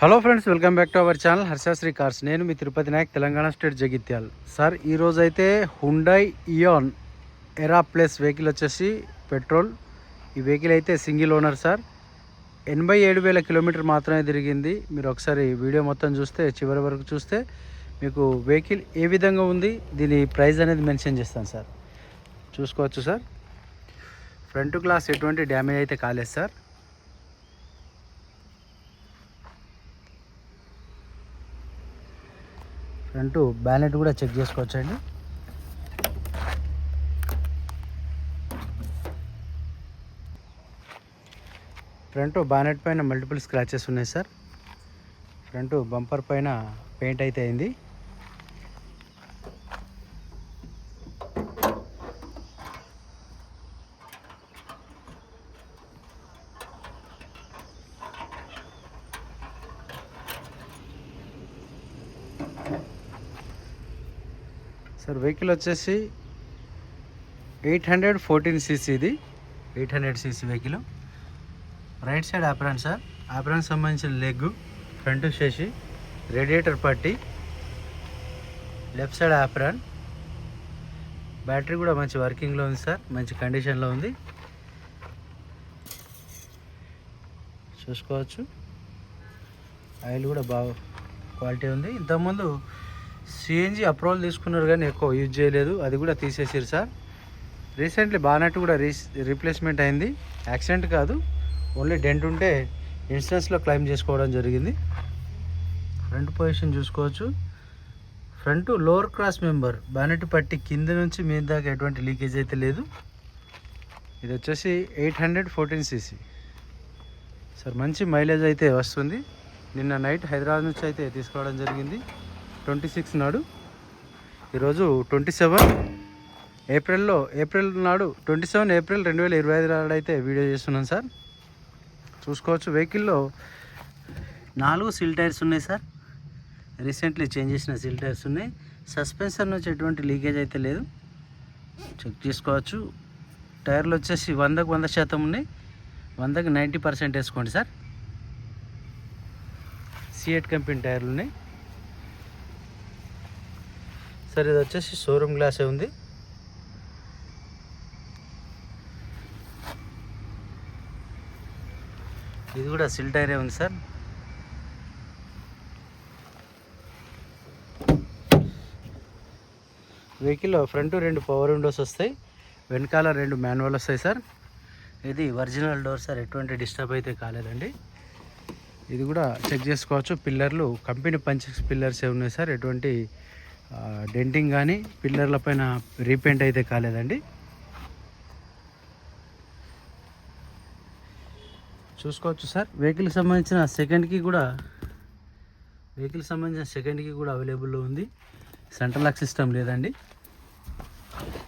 Hello friends, welcome back to our channel Harsha Sri cars. నేను మీ Tirupati Naik, Telangana state, Jagtial. Sir ఈరోజు అయితే Hyundai Ian ఎరా ప్లస్ వెహికల్ వచ్చేసి పెట్రోల్. ఈ వెహికల్ అయితే సింగిల్ ఓనర్ సార్. 87,000 కిలోమీటర్ మాత్రమే తిరిగింది. మీరు ఒకసారి వీడియో మొత్తం చూస్తే, చివరి వరకు చూస్తే మీకు వెహికల్ ఏ విధంగా ఉంది, దీని ప్రైస్ అనేది మెన్షన్ చేస్తాను సార్. చూసుకోవచ్చు సార్. ఫ్రంట్ గ్లాస్ ఎటువంటి డ్యామేజ్ అయితే కాలేదు సార్. ఫ్రంట్ బ్యానెట్ కూడా చెక్ చేసుకోవచ్చండి. ఫ్రంట్ బానెట్ పైన మల్టిపుల్ స్క్రాచెస్ ఉన్నాయి సార్. ఫ్రంట్ బంపర్ పైన పెయింట్ అయితే అయింది. సార్ వెహికల్ వచ్చేసి 814 cc, ఇది 800 cc vehicle. Right side apron sir. Apron సంబంధించిన లెగ్, ఫ్రంట్ చేసి రేడియేటర్ పట్టి, లెఫ్ట్ సైడ్ ఆప్రాన్. బ్యాటరీ కూడా మంచి వర్కింగ్లో ఉంది సార్, మంచి కండిషన్లో ఉంది. చూసుకోవచ్చు. ఆయిల్ కూడా బాగా క్వాలిటీ ఉంది. ఇంతకుముందు సిఎన్జి అప్రూవల్ తీసుకున్నారు కానీ ఎక్కువ యూజ్ చేయలేదు, అది కూడా తీసేసారు సార్. రీసెంట్లీ బానెట్ కూడా రీప్లేస్మెంట్ అయింది. యాక్సిడెంట్ కాదు, ఓన్లీ డెంట్ ఉంటే ఇన్సూరెన్స్లో క్లెయిమ్ చేసుకోవడం జరిగింది. ఫ్రంట్ పొజిషన్ చూసుకోవచ్చు. Front lower cross member, bonnet పట్టి కింద నుంచి మీద దాకా ఎటువంటి లీకేజ్ అయితే లేదు. ఇది వచ్చేసి 814 cc సార్. మంచి మైలేజ్ అయితే వస్తుంది. నిన్న నైట్ హైదరాబాద్ నుంచి అయితే తీసుకోవడం జరిగింది. 26 నాడు, ఈరోజు 27 ఏప్రిల్ నాడు, 27 ఏప్రిల్ 2025 నాడు అయితే వీడియో చేస్తున్నాను సార్. చూసుకోవచ్చు. వెహికల్లో 4 సీల్ టైర్స్ ఉన్నాయి సార్. రీసెంట్లీ చేంజ్ చేసిన సీల్ టైర్స్ ఉన్నాయి. సస్పెన్షన్ నుంచి ఎటువంటి లీకేజ్ అయితే లేదు, చెక్ చేసుకోవచ్చు. టైర్లు వచ్చేసి 100కు 100% ఉన్నాయి. 100కి 90% వేసుకోండి సార్. సిఎట్ కంపెనీ టైర్లు ఉన్నాయి సార్. ఇది వచ్చేసి షోరూమ్ గ్లాసే ఉంది. ఇది కూడా సిల్ టైరే ఉంది సార్. వెహికల్లో ఫ్రంట్ 2 పవర్ విండోస్ వస్తాయి, వెనకాల 2 మాన్యువల్ వస్తాయి సార్. ఇది ఒరిజినల్ డోర్ సార్, ఎటువంటి డిస్టర్బ్ అయితే కాలేదండి. ఇది కూడా చెక్ చేసుకోవచ్చు. పిల్లర్లు కంపెనీ పంచెస్ పిల్లర్సే ఉన్నాయి సార్, ఎటువంటి డెంటింగ్ కానీ పిల్లర్ల పైన రీపెయింట్ అయితే కాలేదండి. చూసుకోవచ్చు సార్. వెహికల్కి సంబంధించిన సెకండ్ కీ కూడా అవైలబుల్లో ఉంది. సెంట్రల్ లాక్ సిస్టమ్ లేదండి.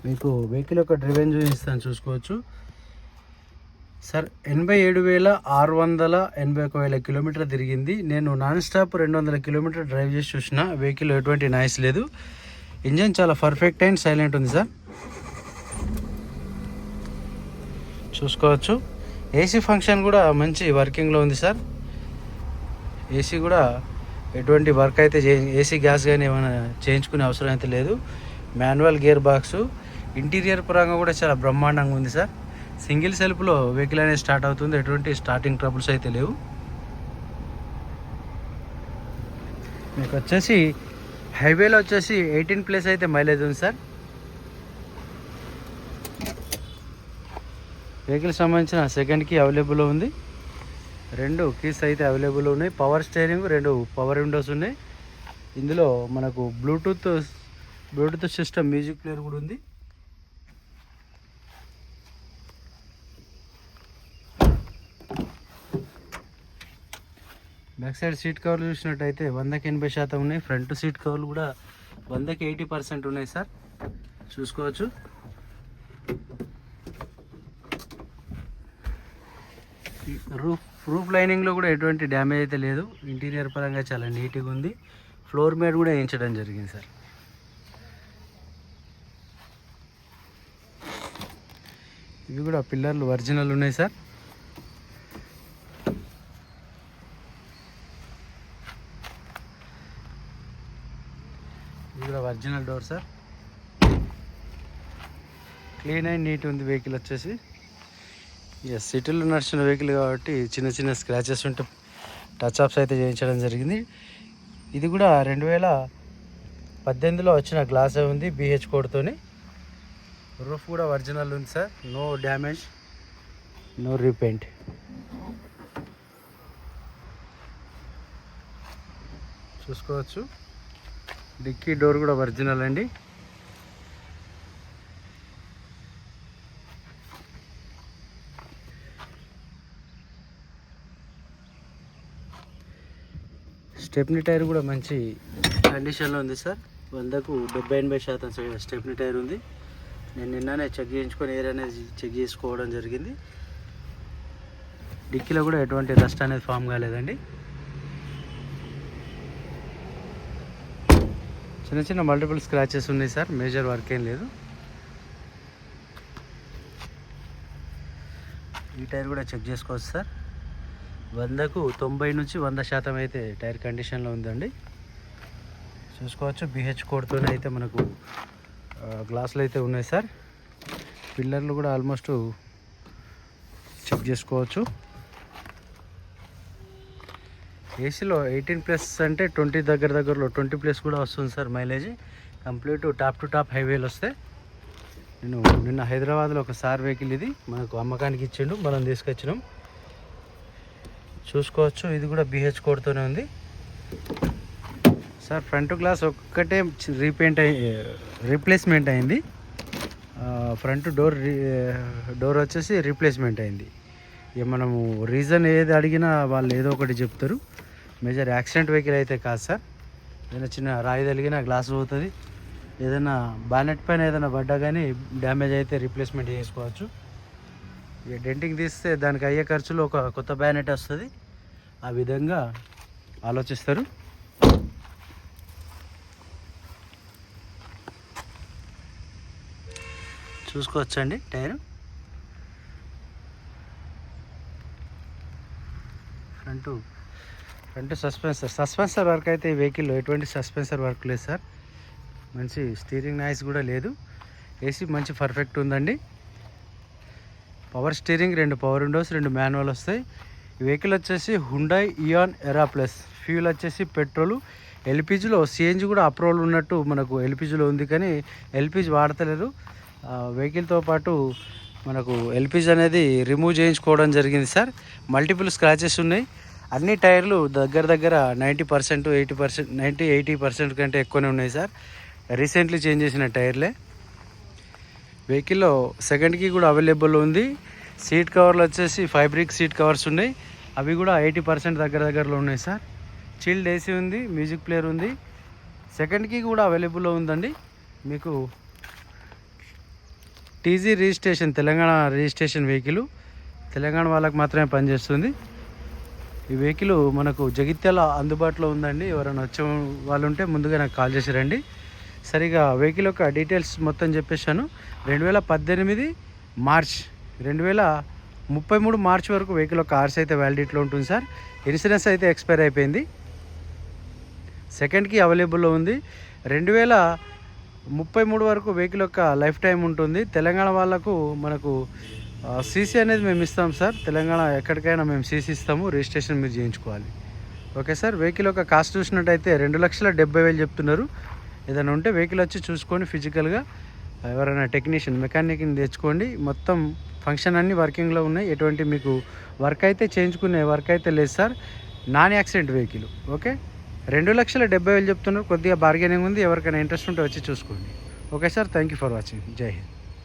మీకు వెహికల్ యొక్క డ్రైవింగ్ చూపిస్తాను, చూసుకోవచ్చు సార్. 87,681 కిలోమీటర్ తిరిగింది. నేను నాన్ స్టాప్ 200 కిలోమీటర్ డ్రైవ్ చేసి చూసిన. వెహికల్ ఎటువంటి నాయిస్ లేదు. ఇంజన్ చాలా పర్ఫెక్ట్ అండ్ సైలెంట్ ఉంది సార్. చూసుకోవచ్చు. ఏసీ ఫంక్షన్ కూడా మంచి వర్కింగ్లో ఉంది సార్. ఏసీ కూడా ఎటువంటి వర్క్ అయితే ఏసీ గ్యాస్ కానీ ఏమైనా చేయించుకునే అవసరం అయితే లేదు. Manual gear box. ఇంటీరియర్ పరంగా కూడా చాలా బ్రహ్మాండంగా ఉంది సార్. సింగిల్ సెల్ఫ్లో వెహికల్ అనేది స్టార్ట్ అవుతుంది, ఎటువంటి స్టార్టింగ్ ట్రబుల్స్ అయితే లేవు. మీకు వచ్చేసి హైవేలో వచ్చేసి 18+ అయితే మైలేజ్ ఉంది సార్. వెహికల్ సంబంధించిన సెకండ్ కీ అవైలబుల్లో ఉంది. 2 కీస్ అయితే అవైలబుల్ ఉన్నాయి. పవర్ స్టీరింగ్, 2 పవర్ విండోస్ ఉన్నాయి. ఇందులో మనకు బ్లూటూత్ సిస్టమ్, మ్యూజిక్ ప్లేయర్ కూడా ఉంది. బ్యాక్ సైడ్ సీట్ కవర్లు చూసినట్టయితే 100కి 80% ఉన్నాయి. ఫ్రంట్ సీట్ కవర్లు కూడా 100కి 80% ఉన్నాయి సార్. చూసుకోవచ్చు. రూఫ్ లైనింగ్లో కూడా ఎటువంటి డ్యామేజ్ అయితే లేదు. ఇంటీరియర్ పరంగా చాలా నీట్గా ఉంది. ఫ్లోర్ మ్యాట్ కూడా వేయించడం జరిగింది సార్. ఇవి కూడా పిల్లర్లు ఒరిజినల్ ఉన్నాయి sir. Original door sir. Clean and neat ఉంది వెహికల్ వచ్చేసి. ఎస్, సిటీలో నడిచిన వెహికల్ కాబట్టి చిన్న చిన్న స్క్రాచెస్ ఉంటే టచ్ అప్స్ అయితే చేయించడం జరిగింది. ఇది కూడా 2018లో వచ్చిన గ్లాసే ఉంది, BH కోడ్తోని. రూఫ్ కూడా ఒరిజినల్ ఉంది sir, no damage, no repaint. చూసుకోవచ్చు. డిక్కీ డోర్ కూడా ఒరిజినల్ అండి. స్టెప్నీ టైర్ కూడా మంచి కండిషన్లో ఉంది సార్. 100కు 70-80% స్టెప్నీ టైర్ ఉంది. నేను నిన్ననే చెక్ చేయించుకొని ఎయిర్ అనేది చెక్ చేసుకోవడం జరిగింది. డిక్కీలో కూడా ఎటువంటి రస్ట్ అనేది ఫామ్ కాలేదండి. చిన్న చిన్న మల్టిపుల్ స్క్రాచెస్ ఉన్నాయి సార్, మేజర్ వర్క్ ఏం లేదు. ఈ టైర్ కూడా చెక్ చేసుకోవచ్చు సార్. 100కు 90-100% అయితే టైర్ కండిషన్లో ఉందండి. చూసుకోవచ్చు. BH కోడ్తో అయితే మనకు గ్లాసులు అయితే ఉన్నాయి సార్. పిల్లర్లు కూడా ఆల్మోస్ట్ చెక్ చేసుకోవచ్చు. ఏసీలో 18+ అంటే 20 దగ్గరలో 20+ కూడా వస్తుంది sir mileage. Complete top to top హైవేలు వస్తాయి. నేను నిన్న హైదరాబాద్లో ఒక సార్ వెహికల్ ఇది మనకు అమ్మకానికి ఇచ్చిండు, మనం తీసుకొచ్చినాం. చూసుకోవచ్చు. ఇది కూడా BH కోడ్తోనే ఉంది సార్. ఫ్రంట్ గ్లాస్ ఒక్కటే రీప్లేస్మెంట్ అయింది. ఫ్రంట్ డోర్ వచ్చేసి రీప్లేస్మెంట్ అయింది. ఇక మనము రీజన్ ఏది అడిగినా వాళ్ళు ఏదో ఒకటి చెప్తారు. మేజర్ యాక్సిడెంట్ వెహికల్ అయితే కాదు సార్. ఏదైనా చిన్న రాయి తగిలినా గ్లాస్ పోతుంది, ఏదైనా బానెట్ పైన ఏదైనా పడ్డా కానీ డ్యామేజ్ అయితే రీప్లేస్మెంట్ చేసుకోవచ్చు. ఇక డెంటింగ్ తీస్తే దానికి అయ్యే ఖర్చులు ఒక కొత్త బ్యానెట్ వస్తుంది. ఆ విధంగా ఆలోచిస్తారు. చూసుకోవచ్చండి టైరు. ఫ్రంట్ సస్పెన్సర్ వర్క్ అయితే ఈ వెహికల్లో ఎటువంటి సస్పెన్సర్ వర్క్ లేదు సార్. మంచి స్టీరింగ్ నాయిస్ కూడా లేదు. ఏసీ మంచి పర్ఫెక్ట్ ఉందండి. Power steering, 2 power Windows, 2 manual వస్తాయి. ఈ వెహికల్ వచ్చేసి హుండాయ్ ఇయాన్ ఎరా ప్లస్. ఫ్యూల్ వచ్చేసి పెట్రోలు. ఎల్పిజిలో సిఎన్జి కూడా అప్రూవల్ ఉన్నట్టు మనకు ఎల్పిజిలో ఉంది, కానీ ఎల్పిజి వాడతలేరు. వెహికల్తో పాటు మనకు ఎల్పిజి అనేది రిమూవ్ చేయించుకోవడం జరిగింది సార్. మల్టిపుల్ స్క్రాచెస్ ఉన్నాయి. అన్ని టైర్లు దగ్గర 90%, 80%, 90-80% కంటే ఎక్కువనే ఉన్నాయి సార్. రీసెంట్లీ చేంజ్ చేసిన టైర్లే. వెహికల్లో సెకండ్ కీ కూడా అవైలబుల్ ఉంది. సీట్ కవర్లు వచ్చేసి ఫైబ్రిక్ సీట్ కవర్స్ ఉన్నాయి. అవి కూడా 80% దగ్గరలో ఉన్నాయి సార్. చిల్డ్ ఏసీ ఉంది, మ్యూజిక్ ప్లేయర్ ఉంది. సెకండ్ కీ కూడా అవైలబుల్లో ఉందండి. మీకు TG registration, Telangana registration vehicle. Telangana వాళ్ళకి మాత్రమే పనిచేస్తుంది. ఈ వెహికల్ మనకు జగిత్యాల అందుబాటులో ఉందండి. ఎవరైనా వచ్చే వాళ్ళు ఉంటే ముందుగా నాకు కాల్ చేసి రండి. సరిగా వెహికల్ యొక్క డీటెయిల్స్ మొత్తం చెప్పేశాను. 2018 మార్చ్ 2033 మార్చ్ వరకు వెహికల్ యొక్క ఆర్సీ అయితే వ్యాలిడిటీలో ఉంటుంది సార్. ఇన్సూరెన్స్ అయితే ఎక్స్పైర్ అయిపోయింది. సెకండ్కి అవైలబుల్లో ఉంది. 2033 వరకు వెహికల్ యొక్క లైఫ్ టైం ఉంటుంది. తెలంగాణ వాళ్ళకు మనకు సీసీ అనేది మేము ఇస్తాం సార్. తెలంగాణ ఎక్కడికైనా మేము సీసీ ఇస్తాము, రిజిస్ట్రేషన్ మీరు చేయించుకోవాలి. Okay sir. వెహికల్ యొక్క కాస్ట్ చూసినట్టయితే 2,70,000 చెప్తున్నారు. ఏదైనా ఉంటే వెహికల్ వచ్చి చూసుకొని ఫిజికల్గా ఎవరైనా టెక్నీషియన్, మెకానిక్ని తెచ్చుకోండి. మొత్తం ఫంక్షన్ అన్నీ వర్కింగ్లో ఉన్నాయి. ఎటువంటి మీకు వర్క్ అయితే చేయించుకునే వర్క్ అయితే లేదు sir. Non accident vehicle. Okay. 2,70,000 చెప్తున్నారు. కొద్దిగా బార్గెనింగ్ ఉంది. ఎవరికైనా ఇంట్రెస్ట్ ఉంటే వచ్చి చూసుకోండి. Okay sir. Thank you for watching. జై హింద్.